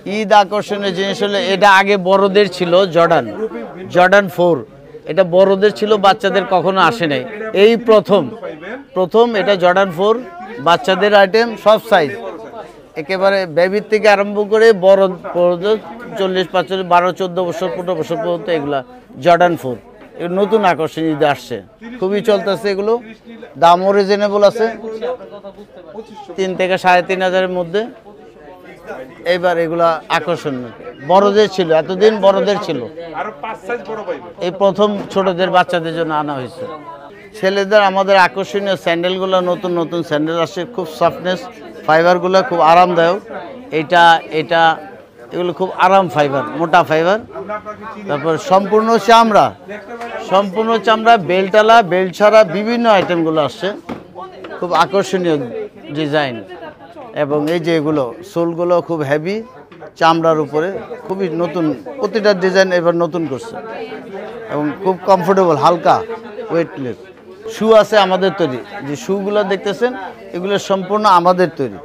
ঈদ আকর্ষণীয় জিনিস হলো এটা আগে বড়দের ছিল জর্ডান 4, এটা বড়দের ছিল, বাচ্চাদের কখনো আসে নাই। এই প্রথম এটা জর্ডান 4 বাচ্চাদের আইটেম, সব সাইজ, একেবারে বেবির থেকে আরম্ভ করে বড় 40, 45, 12, 14 বছর, 15 বছর পর্যন্ত এগুলা জর্ডান 4 নতুন আকর্ষণ ঈদে আসছে, খুবই চলতেছে। এগুলো দামও রিজনেবল আছে, 3 থেকে 3,500-এর মধ্যে। এইবার এগুলা আকর্ষণ বড়দের ছিল, এতদিন বড়দের ছিল, এই প্রথম ছোটদের বাচ্চাদের জন্য আনা হয়েছে। ছেলেদের আমাদের আকর্ষণীয় স্যান্ডেলগুলো, নতুন স্যান্ডেল আসছে, খুব সফটনেস, ফাইবারগুলো খুব আরামদায়ক। এগুলো খুব আরাম ফাইবার, মোটা ফাইবার। তারপর সম্পূর্ণ চামড়া, বেল্টালা, বেল্ট ছাড়া বিভিন্ন আইটেমগুলো আসছে, খুব আকর্ষণীয় ডিজাইন। এবং এই যে এগুলো সোলগুলো খুব হেভি, চামড়ার উপরে, খুবই নতুন, প্রতিটা ডিজাইন এবার নতুন করছে এবং খুব কমফোর্টেবল, হালকা, ওয়েটলেস। শু আছে আমাদের তৈরি, যে শুগুলো দেখতেছেন এগুলো সম্পূর্ণ আমাদের তৈরি,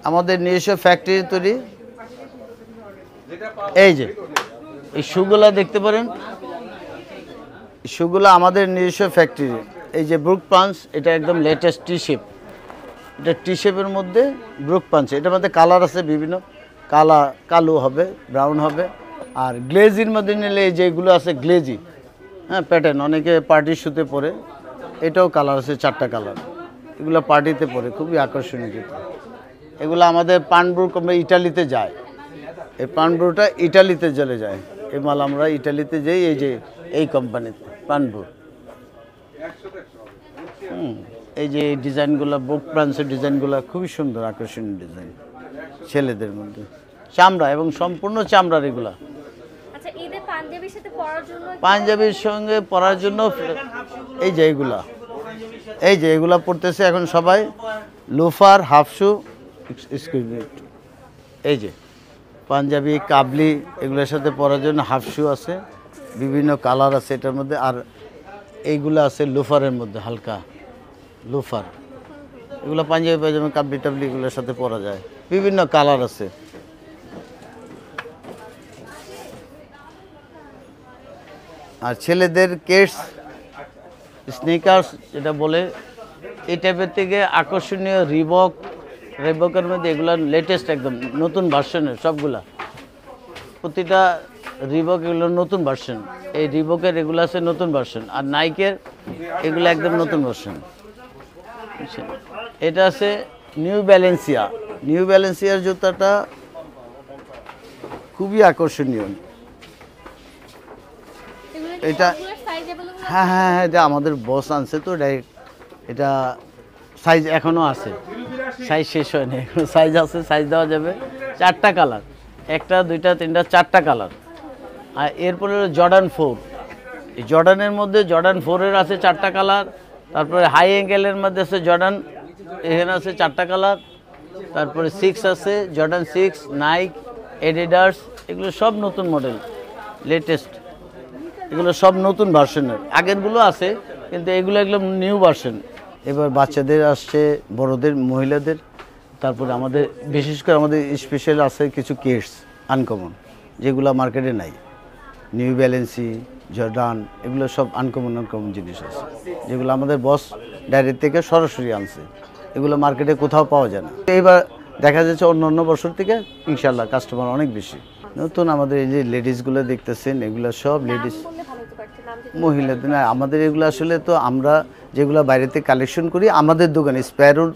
আমাদের নিজস্ব ফ্যাক্টরি তৈরি। এই যে এই শুগুলা দেখতে পারেন, শুগুলো আমাদের নিজস্ব ফ্যাক্টরি। এই যে ব্রুক পাঞ্চ, এটা একদম লেটেস্ট টি শেপ, এটা টি শেপের মধ্যে ব্রুক পাঞ্চ, এটার মধ্যে কালার আছে বিভিন্ন, কালো হবে, ব্রাউন হবে। আর গ্লেজির মধ্যে নিলে এই যেগুলো আছে গ্লেজি, হ্যাঁ, প্যাটার্ন, অনেকে পার্টির শুতে পরে, এটাও কালার আছে 4টা কালার, এগুলো পার্টিতে পরে, খুবই আকর্ষণীয় জুতো। এগুলো আমাদের পানব্রু ইটালিতে যায়, এই পানব্রুটা ইটালিতে চলে যায়, এই মাল আমরা ইটালিতে যাই, এই যে এই কোম্পানিতে পানব্রু। এই যে এই ডিজাইনগুলো, বুক প্রান্সের ডিজাইনগুলো খুবই সুন্দর, আকর্ষণীয় ডিজাইন, ছেলেদের মধ্যে চামড়া এবং সম্পূর্ণ চামড়ার এগুলা। পাঞ্জাবির সঙ্গে পরার জন্য এই যে এগুলা পড়তেছে এখন সবাই, লোফার, হাফ শু, এই যে পাঞ্জাবি, কাবলি, এগুলোর সাথে পরার জন্য হাফ শু আছে, বিভিন্ন কালার আছে এটার মধ্যে। আর এইগুলো আছে লোফারের মধ্যে, হালকা লোফার, এগুলো পাঞ্জাবি পায়জামা, কাবলি টাবলি এগুলোর সাথে পরা যায়, বিভিন্ন কালার আছে। আর ছেলেদের কেটস, স্নিকার্স যেটা বলে, এই টাইপের থেকে আকর্ষণীয় রিবকের মধ্যে এগুলো লেটেস্ট, একদম নতুন ভার্সনের সবগুলা, প্রতিটা রিবক এগুলো নতুন ভার্সন। এই রিবকের এগুলো আছে নতুন ভার্সন, আর নাইকের এগুলো একদম নতুন ভার্সন। এটা আছে নিউ ব্যালেন্সিয়ার জুতাটা খুবই আকর্ষণীয়। এটা হ্যাঁ, এটা আমাদের বস আনছে তো ডাইরেক্ট, এটা সাইজ এখনও আছে, সাইজ শেষ হয়নি, এখন সাইজ আছে, সাইজ দেওয়া যাবে। 4টা কালার, 1টা 2টা 3টা 4টা কালার। আর এরপরে জর্ডান 4, এই জর্ডানের মধ্যে জর্ডান 4-এর আছে 4টা কালার। তারপরে হাই অ্যাঙ্গেলের মধ্যে আছে জর্ডান, এখানে আছে 4টা কালার। তারপরে 6 আছে, জর্ডান 6, নাইক, এডিডাস, এগুলো সব নতুন মডেল, লেটেস্ট, এগুলো সব নতুন ভার্সনের। আগেরগুলো আছে কিন্তু এগুলো নিউ ভার্সন। এবার বাচ্চাদের আসছে, বড়দের, মহিলাদের। তারপরে আমাদের বিশেষ করে আমাদের স্পেশাল আছে কিছু কিডস আনকমন, যেগুলো মার্কেটে নাই। নিউ ব্যালেন্সি, জর্ডান, এগুলো সব আনকমন জিনিস আছে, যেগুলো আমাদের বস ডাইরেক্ট থেকে সরাসরি আনছে, এগুলো মার্কেটে কোথাও পাওয়া যায় না। এইবার দেখা যাচ্ছে অন্য বছর থেকে ইনশাল্লাহ কাস্টমার অনেক বেশি। নতুন আমাদের এই যে লেডিসগুলো দেখতেছেন, এগুলো সব লেডিস, মহিলাদের না, আমাদের এগুলো আসলে তো আমরা যেগুলো বাইরেতে কালেকশন করি আমাদের দোকানে স্প্যারোর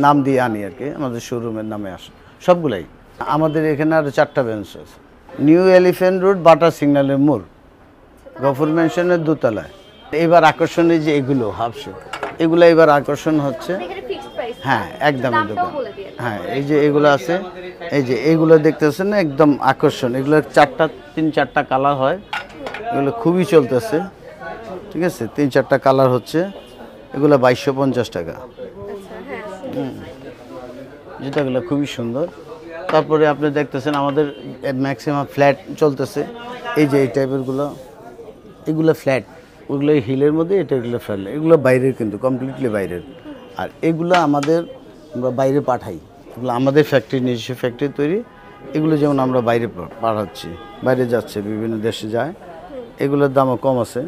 নাম দিয়ে আনি আর কি, আমাদের শোরুমের নামে আসে সবগুলাই। আমাদের এখানে আরও 4টা ব্রাঞ্চ আছে, নিউ এলিফ্যান্ট রোড, বাটার সিগন্যালের মোড়, গফুর ম্যানশনের দোতলায়। এবার আকর্ষণীয় যে এগুলো হাফ শু, এগুলো এবার আকর্ষণ হচ্ছে, হ্যাঁ একদম দোকান, হ্যাঁ এই যে এগুলো আছে, এই যে এইগুলো দেখতেছেন না, একদম আকর্ষণ। এগুলো 3-4টা কালার হয়, এগুলো খুবই চলতেছে, ঠিক আছে, 3-4টা কালার হচ্ছে, এগুলো 2250 টাকা। জুতাগুলো খুবই সুন্দর। তারপরে আপনি দেখতেছেন আমাদের ম্যাক্সিমাম ফ্ল্যাট চলতেছে, এই যে এই টাইপেরগুলো, এগুলো ফ্ল্যাট, ওইগুলো হিলের মধ্যে, এগুলো ফ্ল্যাট, এগুলো বাইরের, কিন্তু কমপ্লিটলি বাইরের। আর এগুলো আমরা বাইরে পাঠাই, এগুলো আমাদের ফ্যাক্টরি, নিজস্ব ফ্যাক্টরি তৈরি, এগুলো যেমন আমরা বাইরে পাঠাচ্ছি, বাইরে যাচ্ছে, বিভিন্ন দেশে যায়, এগুলোর দামও কম আছে।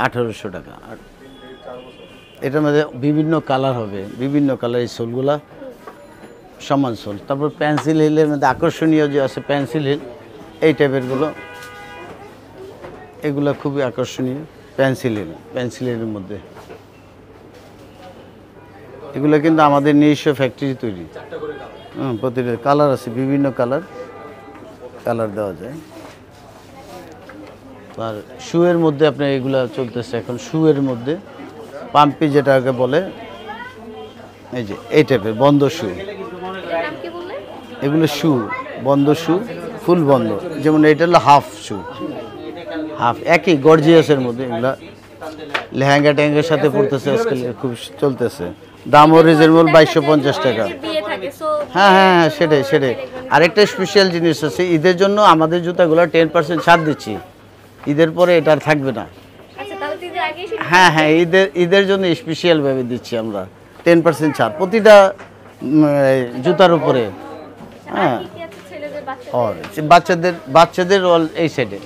1800 টাকা। আর এটার মধ্যে বিভিন্ন কালার হবে, বিভিন্ন কালার, এই সোলগুলা সমান সোল। তারপর পেন্সিল হিলের মধ্যে আকর্ষণীয় যে আছে পেন্সিল হিল, এই টাইপেরগুলো, এগুলো খুবই আকর্ষণীয়। পেন্সিল হিলের মধ্যে এগুলো কিন্তু আমাদের নিজস্ব ফ্যাক্টরি তৈরি। প্রতিটা কালার আছে, বিভিন্ন কালার দেওয়া যায়। আর শুয়ের মধ্যে আপনার এগুলো চলতেছে এখন, শুয়ের মধ্যে পাম্পি যেটাকে বলে, এই যে এই টাইপের বন্ধ শু, এগুলো শু, বন্ধ শু, ফুল বন্ধ। যেমন এটা হলো হাফ শু, হাফ, একই গর্জিয়াসের মধ্যে। এগুলা লেহেঙ্গা ট্যাঙ্গের সাথে পড়তেছে, আজকাল খুব চলতেছে। দামও রিজনেবল, 2250 টাকা। হ্যাঁ, সেটাই। আরেকটা স্পেশাল জিনিস আছে, ঈদের জন্য আমাদের জুতাগুলো 10% ছাড় দিচ্ছি। ঈদের পরে এটা আর থাকবে না। হ্যাঁ, ঈদের জন্য স্পেশালভাবে দিচ্ছি আমরা 10% ছাড় প্রতিটা জুতার উপরে। হ্যাঁ, বাচ্চাদের এই সাইডে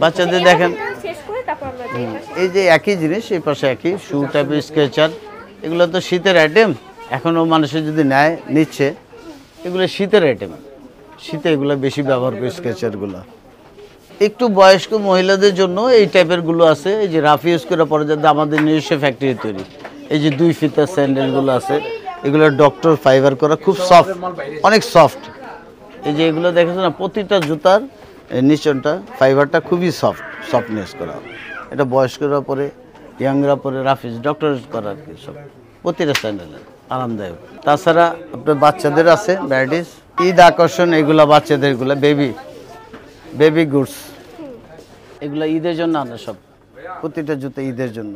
বাচ্চাদের দেখেন, এই যে একই জিনিস, এই পাশে একই শু টাইপের স্কেচার। এগুলো তো শীতের আইটেম, এখনও মানুষের যদি নিচ্ছে, এগুলো শীতের আইটেম, শীতে এগুলো বেশি ব্যবহার করে স্কেচারগুলো। একটু বয়স্ক মহিলাদের জন্য এই টাইপেরগুলো আছে, এই যে রাফ ইউজ করে পরে যাতে আমাদের নিজস্ব ফ্যাক্টরি তৈরি। এই যে 2 ফিতার স্যান্ডেলগুলো আছে, এগুলো ডক্টর ফাইবার করা, খুব সফট, অনেক সফট। এই যে এগুলো দেখেছো না, প্রতিটা জুতার নিচনটা ফাইবারটা খুবই সফটনেস করা। এটা বয়স্করা পরে, ইয়াংরা পরে, রাফিজ ডক্টর করার কি সব, প্রতিটা স্যান্ডেলের আরামদায়ক। তাছাড়া আপনার বাচ্চাদের আছে ভ্যারাইটিস, ঈদ আকর্ষণ, এগুলো বাচ্চাদের, এগুলো বেবি গুডস, এগুলো ঈদের জন্য আনা সব, প্রতিটা জুতো ঈদের জন্য।